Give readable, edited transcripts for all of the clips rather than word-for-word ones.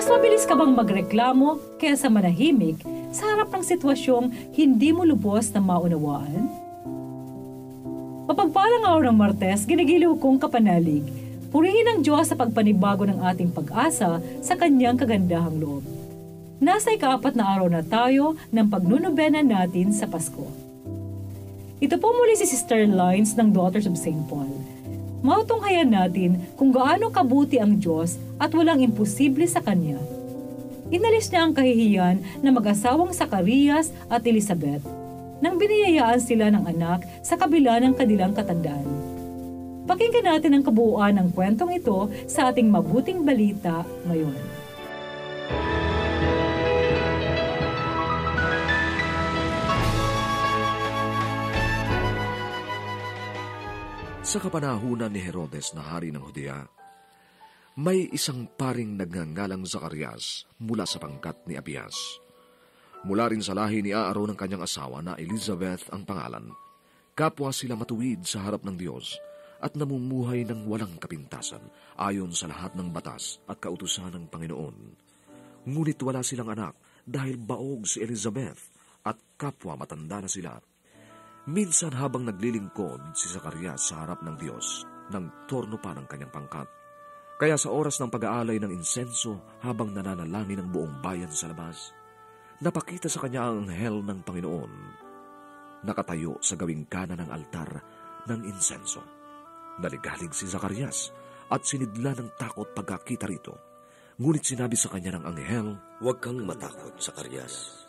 Mas mabilis ka bang magreklamo kaysa manahimik sa harap ng sitwasyong hindi mo lubos na maunawaan? Mapagpalang araw ng Martes, ginigiliw kong kapanalig. Purihin ang Diyos sa pagpanibago ng ating pag-asa sa kanyang kagandahang loob. Nasa ika-4 na araw na tayo ng pagnunobena natin sa Pasko. Ito po muli si Sister Lines ng Daughters of St. Paul. Mautunghayan natin kung gaano kabuti ang Diyos at walang imposible sa Kanya. Inalis niya ang kahihiyan ng mag-asawang Zacarias at Elizabeth nang biniyayaan sila ng anak sa kabila ng kanilang katandaan. Pakinggan natin ang kabuuan ng kwentong ito sa ating mabuting balita ngayon. Sa kapanahunan ni Herodes na hari ng Judea, may isang paring nagngangalang Zacarias mula sa pangkat ni Abias. Mula rin sa lahi ni Aaron ng kanyang asawa na Elizabeth ang pangalan. Kapwa sila matuwid sa harap ng Diyos at namumuhay ng walang kapintasan ayon sa lahat ng batas at kautusan ng Panginoon. Ngunit wala silang anak dahil baog si Elizabeth at kapwa matanda na sila. Minsan habang naglilingkod si Zacarias sa harap ng Diyos, nang torno pa ng kanyang pangkat. Kaya sa oras ng pag-aalay ng insenso habang nananalangin ang buong bayan sa labas, napakita sa kanya ang anghel ng Panginoon. Nakatayo sa gawing kanan ng altar ng insenso. Naligalig si Zacarias at sinidla ng takot pagkakita rito. Ngunit sinabi sa kanya ng anghel, "Huwag kang matakot, Zacarias.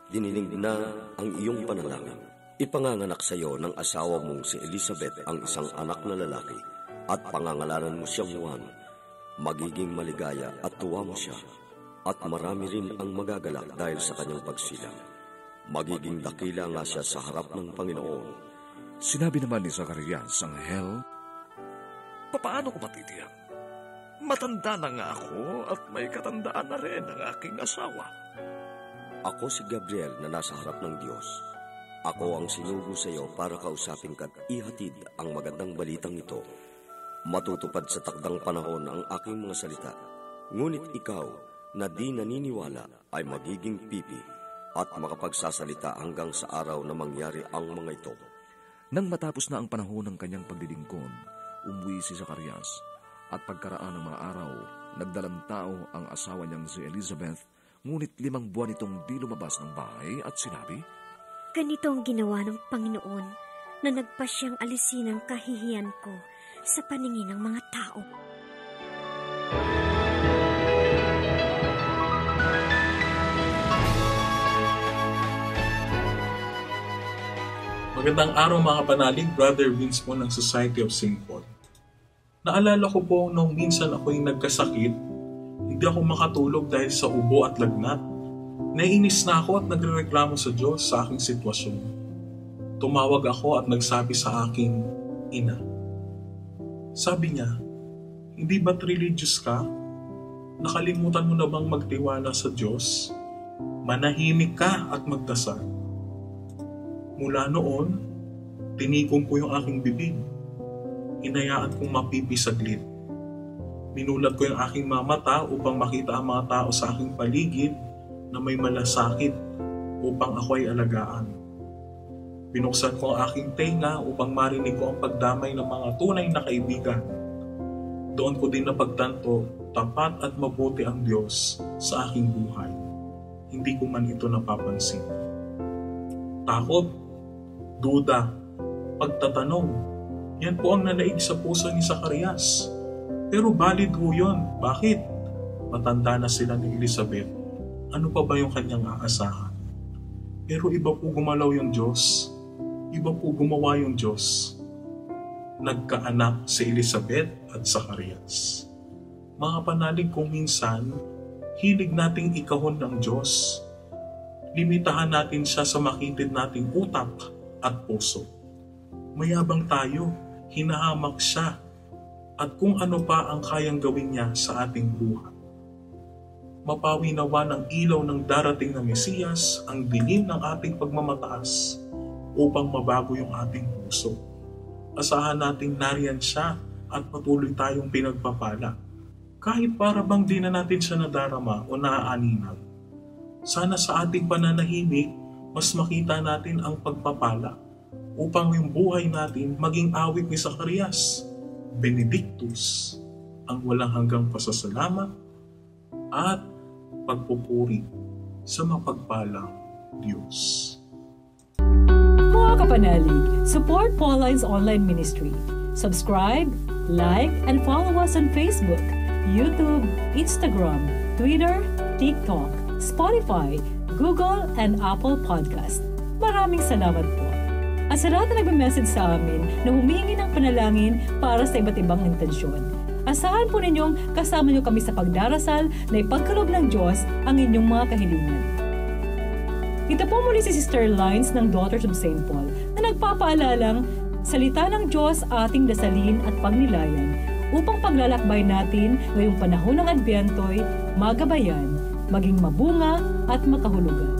Dininig na ang iyong panalangin. Ipanganganak sa iyo ng asawa mong si Elizabeth ang isang anak na lalaki at pangangalanan mo siyang Juan. Magiging maligaya at tuwa mo siya at marami rin ang magagalak dahil sa kanyang pagsilang. Magiging dakila nga siya sa harap ng Panginoon." Sinabi naman ni Zacarias ang anghel, "Paano ko matitiyak? Matanda na nga ako at may katandaan na rin ang aking asawa." "Ako si Gabriel na nasa harap ng Diyos. Ako ang sinugo sa iyo para kausapin ka at ihatid ang magandang balitang ito. Matutupad sa takdang panahon ang aking mga salita. Ngunit ikaw na di naniniwala ay magiging pipi at makapagsasalita hanggang sa araw na mangyari ang mga ito." Nang matapos na ang panahon ng kanyang paglilingkod, umuwi si Zacarias at pagkaraan ng mga araw, nagdalang tao ang asawa niyang si Elizabeth, ngunit 5 buwan itong di lumabas ng bahay at sinabi, "Ganito ang ginawa ng Panginoon na nagpa siyang alisin ang kahihiyan ko sa paningin ng mga tao." Magandang araw mga panalig, Brother Vince po ng Society of St. Paul. Naalala ko po nung minsan ako'y nagkasakit, hindi ako makatulog dahil sa ubo at lagnat. Naiinis na ako at nagrereklamo sa Diyos sa aking sitwasyon. Tumawag ako at nagsabi sa aking ina. Sabi niya, "Hindi ba't religious ka? Nakalimutan mo na bang magtiwala sa Diyos? Manahimik ka at magdasal." Mula noon, tinigong ko yung aking bibig. Hinayaan kong mapipi saglit. Minulat ko yung aking mga mata upang makita ang mga tao sa aking paligid na may malasakit upang ako ay alagaan. Binuksan ko ang aking tenga upang marinig ko ang pagdamay ng mga tunay na kaibigan. Doon ko din napagtanto, tapat at mabuti ang Diyos sa aking buhay. Hindi ko man ito napapansin. Takot, duda, pagtatanong, yan po ang nanaig sa puso ni Zacarias. Pero valid ho yun. Bakit? Matanda na sila ni Elizabeth. Ano pa ba yung kanyang aasahan? Pero iba po gumalaw yung Diyos. Iba po gumawa yung Diyos. Nagkaanak si Elizabeth at Zacarias. Mga panalig, kung minsan, hilig nating ikahon ng Diyos. Limitahan natin siya sa makitid nating utak at puso. Mayabang tayo, hinahamak siya, at kung ano pa ang kayang gawin niya sa ating buhay. Mapawi nawa ng ilaw ng darating na Mesiyas ang dilim ng ating pagmamataas upang mabago yung ating puso. Asahan nating nariyan siya at patuloy tayong pinagpapala. kahit para bang di na natin siya nadarama o naaaninag. Sana sa ating pananahimik, mas makita natin ang pagpapala upang yung buhay natin maging awit ni Zacarias, Benedictus, ang walang hanggang pasasalamat at pagpupuri sa mapagpalang Diyos. Mga kapanalig, support Pauline's online ministry. Subscribe, like, and follow us on Facebook, YouTube, Instagram, Twitter, TikTok, Spotify, Google, and Apple Podcast. Maraming salamat po. At sa lahat na nagme-message sa amin na humingi ng panalangin para sa iba't ibang intensyon. Asahan po ninyong kasama niyo kami sa pagdarasal na ipagkaloob ng Diyos ang inyong mga kahilingan. Ito po muli si Sister Lines ng Daughters of St. Paul na nagpapaalalang salita ng Diyos ating dasalin at pagnilayan upang paglalakbay natin ngayong panahon ng Adbento'y magabayan, maging mabunga at makahulugan.